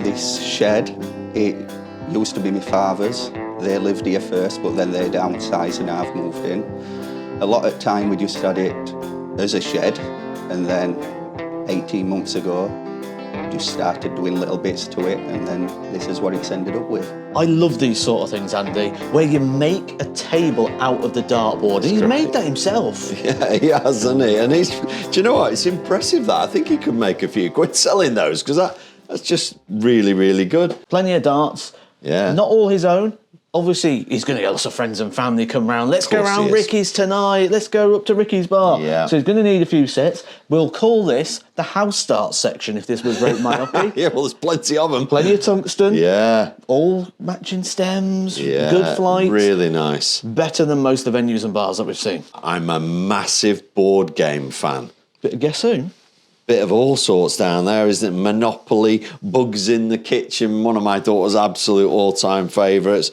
This shed, it used to be my father's. They lived here first, but then they downsized and I've moved in. A lot of time we just had it as a shed, and then 18 months ago, just started doing little bits to it, and then this is what it's ended up with. I love these sort of things, Andy, where you make a table out of the dartboard. He's made that himself. Yeah, he has, hasn't he? And he's, do you know what? It's impressive that. I think he could make a few quid selling those, because that's just really, really good. Plenty of darts. Yeah. Not all his own. Obviously, he's going to get lots of friends and family come round. Let's go round Ricky's tonight. Let's go up to Ricky's bar. Yeah. So he's going to need a few sets. We'll call this the house darts section if this was Rate My Hockey. Yeah, well, there's plenty of them. Plenty of tungsten. Yeah. All matching stems. Yeah. Good flight. Really nice. Better than most of the venues and bars that we've seen. I'm a massive board game fan. But guess who? Bit of all sorts down there, isn't it? Monopoly, Bugs in the Kitchen, one of my daughter's absolute all-time favourites.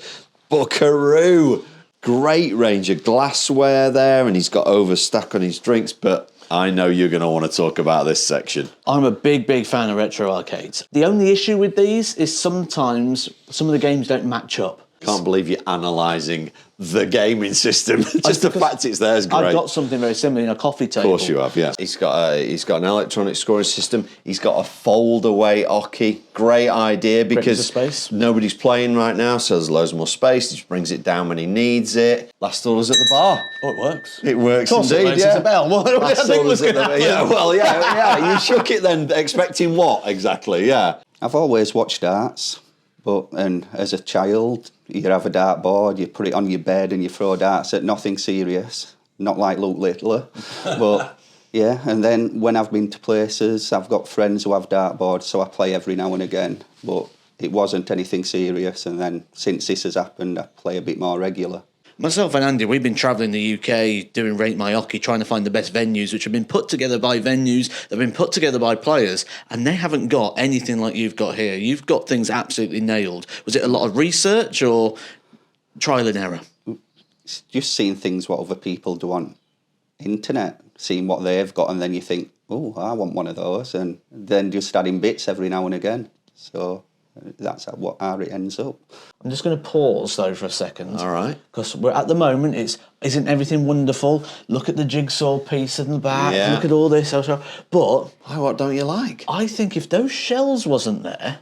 Buckaroo, great range of glassware there, and he's got overstack on his drinks, but I know you're going to want to talk about this section. I'm a big, big fan of retro arcades. The only issue with these is sometimes some of the games don't match up. Can't believe you're analysing the gaming system. Just the fact it's there is great. I've got something very similar in a coffee table. Of course you have, yeah. He's got an electronic scoring system. He's got a fold-away oche. Great idea because space. Nobody's playing right now, so there's loads more space. He just brings it down when he needs it. Last order's at the bar. Oh, it works. It works of course indeed, it works. yeah. It's a bell. What did I think was going to happen? Yeah, well, yeah. You shook it then, expecting what exactly? Yeah. I've always watched darts, and as a child, you have a dartboard, you put it on your bed and you throw darts at nothing serious, not like Luke Littler. But yeah, and then when I've been to places, I've got friends who have dartboards, so I play every now and again, but it wasn't anything serious. And then since this has happened, I play a bit more regular. Myself and Andy, we've been travelling the UK doing Rate My Hockey, trying to find the best venues, which have been put together by venues, they've been put together by players, and they haven't got anything like you've got here. You've got things absolutely nailed. Was it a lot of research or trial and error? It's just seeing things what other people do on internet, seeing what they've got, and then you think, oh, I want one of those, and then just adding bits every now and again. So that's how it ends up. I'm just going to pause though for a second. All right. Because we're at the moment, isn't everything wonderful? Look at the jigsaw piece in the back. Yeah. Look at all this. But What don't you like? I think if those shelves wasn't there,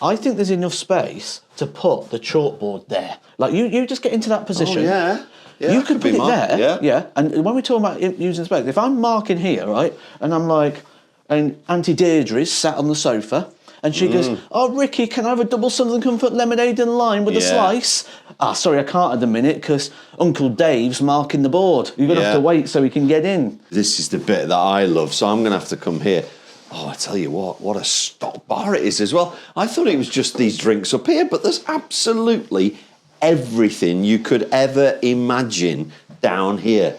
I think there's enough space to put the chalkboard there. Like you just get into that position. Oh, yeah. Yeah, you could put it there. Yeah. And when we're talking about using space, if I'm marking here, right, and I'm like, and Auntie Deirdre's sat on the sofa, and she goes, oh, Ricky, can I have a double Southern Comfort lemonade and lime with a slice? Ah, sorry, I can't at the minute because Uncle Dave's marking the board. You're going to have to wait so he can get in. This is the bit that I love, so I'm going to have to come here. Oh, I tell you what a stock bar it is as well. I thought it was just these drinks up here, but there's absolutely everything you could ever imagine down here.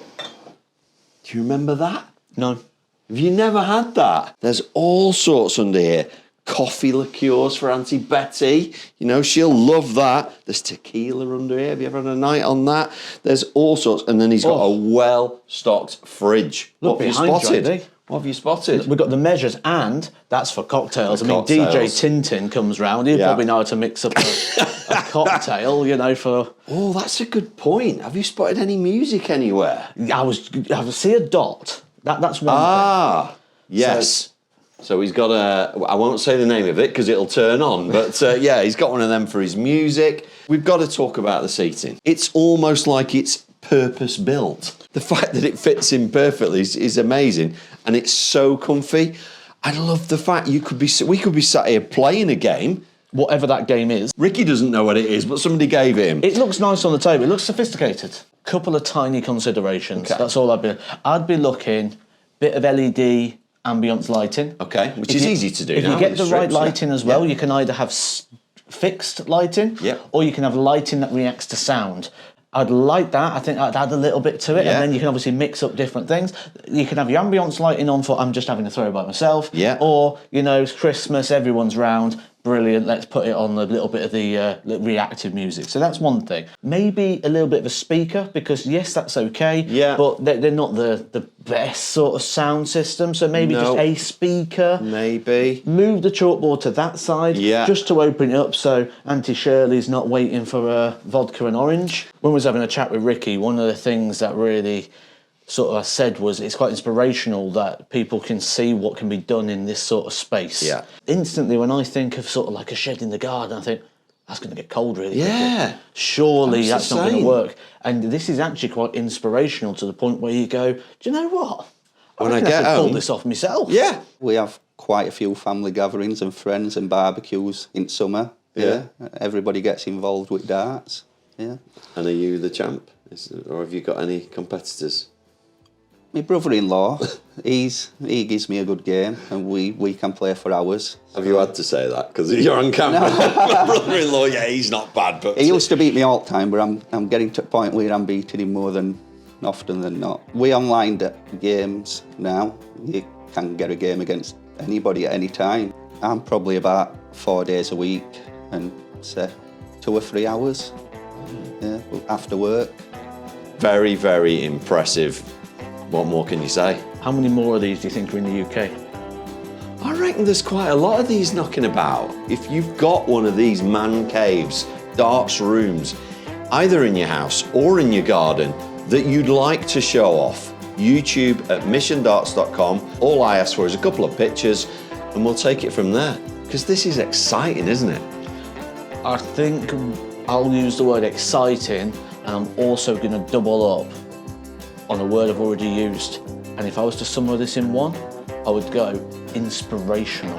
Do you remember that? No. Have you never had that? There's all sorts under here. Coffee liqueurs for Auntie Betty. You know, she'll love that. There's tequila under here. Have you ever had a night on that? There's all sorts. And then he's got a well-stocked fridge. Look what have you behind you, spotted? Andy. What have you spotted? We've got the measures, and that's for cocktails. For DJ cocktails. Tintin comes round. He'll probably know how to mix up a cocktail, you know, for... Oh, that's a good point. Have you spotted any music anywhere? I see a dot. That's one Ah, yes. So he's got I won't say the name of it because it'll turn on, but yeah, he's got one of them for his music. We've got to talk about the seating. It's almost like it's purpose-built. The fact that it fits in perfectly is amazing, and it's so comfy. I love the fact we could be sat here playing a game. Whatever that game is. Ricky doesn't know what it is, but somebody gave it him. It looks nice on the table. It looks sophisticated. Couple of tiny considerations. Okay. That's all I'd be looking. Bit of LED ambience lighting. Okay, which is easy to do If now you get with the the right strips, lighting as well, you can either have fixed lighting, or you can have lighting that reacts to sound. I'd like that. I think I'd add a little bit to it, and then you can obviously mix up different things. You can have your ambience lighting on for I'm just having a throw by myself, or, you know, it's Christmas, everyone's round. brilliant, let's put it on a little bit of the reactive music. So that's one thing. Maybe a little bit of a speaker, because yes, that's okay, Yeah. but they're not the best sort of sound system, so maybe just a speaker. Maybe. Move the chalkboard to that side, just to open it up so Auntie Shirley's not waiting for vodka and orange. When I was having a chat with Ricky, one of the things that really sort of I said was it's quite inspirational that people can see what can be done in this sort of space. Yeah. Instantly, when I think of sort of like a shed in the garden, I think that's going to get cold really quickly. Yeah. Surely that's not going to insane. work. And this is actually quite inspirational to the point where you go, do you know what? When I reckon get could pull home- this off myself. Yeah. We have quite a few family gatherings and friends and barbecues in summer. Yeah. Everybody gets involved with darts. Yeah. And are you the champ? Or have you got any competitors? My brother-in-law, he gives me a good game, and we can play for hours. Have you had to say that? Because you're on camera. My brother-in-law, yeah, he's not bad, but... He used to beat me all the time, but I'm getting to a point where I'm beating him more than often than not. We online games now. You can get a game against anybody at any time. I'm probably about 4 days a week and say 2 or 3 hours after work. Very, very impressive. What more can you say? How many more of these do you think are in the UK? I reckon there's quite a lot of these knocking about. If you've got one of these man caves, darts rooms, either in your house or in your garden, that you'd like to show off, YouTube at missiondarts.com. All I ask for is a couple of pictures and we'll take it from there. Because this is exciting, isn't it? I think I'll use the word exciting, and I'm also going to double up on a word I've already used. And if I was to summarize this in one, I would go inspirational.